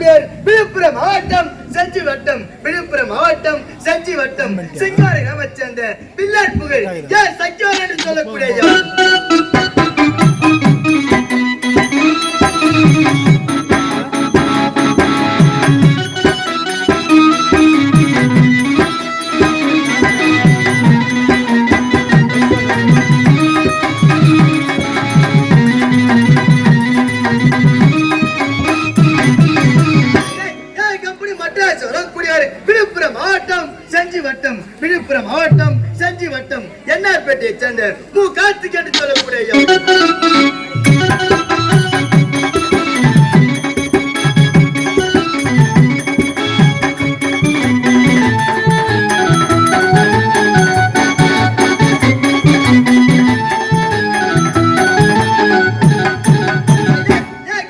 சொல்லக்கூடிய விழுப்புரம் மாவட்டம் செஞ்சி வட்டம், விழுப்புரம் மாவட்டம் செஞ்சி வட்டம் சிங்காரை கிராமத்தை சேர்ந்த பிள்ளாட் புகழ் சக்கியோன் என்று சொல்லக்கூடிய விழுப்புரம் மாவட்டம் செஞ்சி வட்டம், விழுப்புரம் மாவட்டம் செஞ்சி வட்டம் என்ஆர்பேட்டையை சேர்ந்த மு கார்த்திக் என்று சொல்லக்கூடிய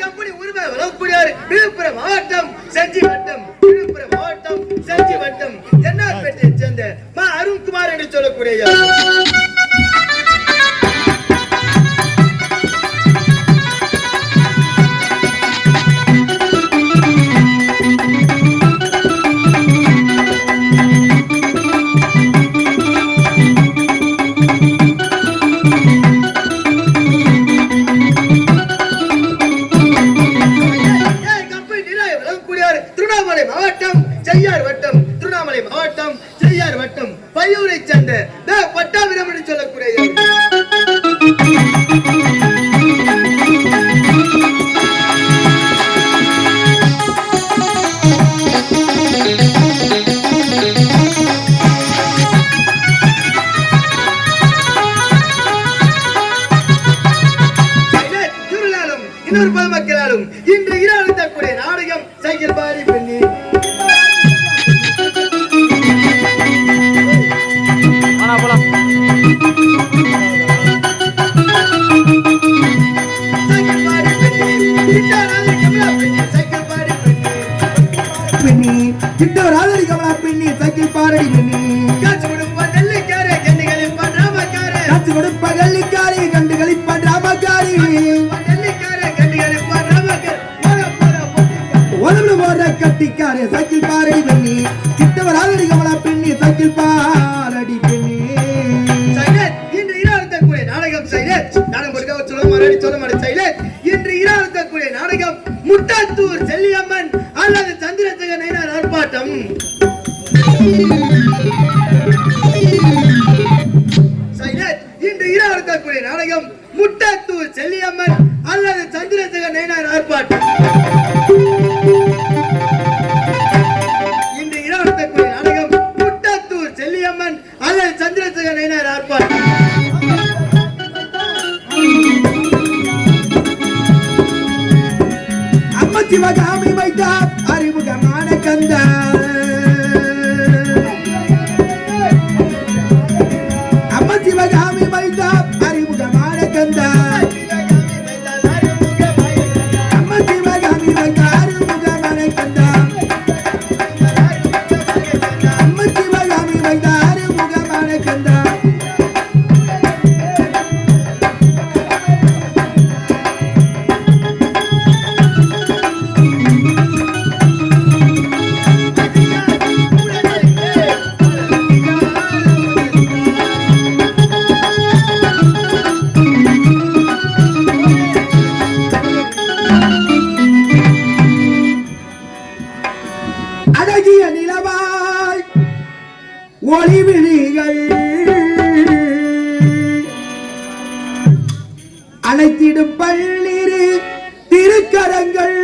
கம்பெனி உரிமை வழங்கக்கூடியவர் விழுப்புரம் மாவட்டம் செஞ்சி வட்டம், விழுப்புரம் மாவட்டம் செஞ்சி வட்டம் என்ஆர்பேட்டையை சேர்ந்த மா அருண்குமார் என்று சொல்லக்கூடிய திருவண்ணாமலை மாவட்டம் செய்யார் வட்டம், திருவண்ணாமலை மாவட்டம் செய்யார் வட்டம் பையூரை சேர்ந்த பட்டாபிரம் என்று சொல்லக்கூடிய இன்னொரு பொதுமக்களாலும் இன்று இரவு தக்கூடிய நாடகம் சைக்கிள் பாரி பெண்ணி சைக்கிள் பாரடி பெண்ணி காட்சி கொடுப்ப நெல்லிக்காரே கண்டுகளில் பண்றாமக்காரே காட்சி கொடுப்ப கள்ளிக்காரி கண்டுகளில் பண்றாமக்காரி கட்டிக்காரே சைக்கிள் பாரடி பெண்ணி கிட்டவராதடி கமலா பெண்ணி சைக்கிள் பாரடி பெண்ணி இன்று இரவு நாடகம் இன்று இரவு நாடகம் முட்டாத்தூர் செல்லியம்மன் அல்லது சந்திரசேகர நயினார் ஆர்ப்பாட்டம். இன்று இரவு நாடகம் முட்டாத்தூர் செல்லியம்மன் அல்லது சந்திரசேகர நயினார் ஆர்ப்பாட்டம். இன்று இரவு நாடகம் முட்டாத்தூர் செல்லியம்மன் அல்லது சந்திரசேகர நயினார் ஆர்ப்பாட்டம். அம்மா சிவகாமி வைத்தார் அறிமுகமான கந்தா அம்மா சிவகாமி வைத்தார் அறிமுகமான கந்தா அம்மா சிவகாமி வைத்தார் அறிமுகமான கந்தா அம்மா சிவகாமி வைத்தார் அறிமுகமான கந்தா அழகிய நிலவாய் ஒளிவிழிகள் அனைத்திடும் பள்ளிரு திருக்கரங்கள்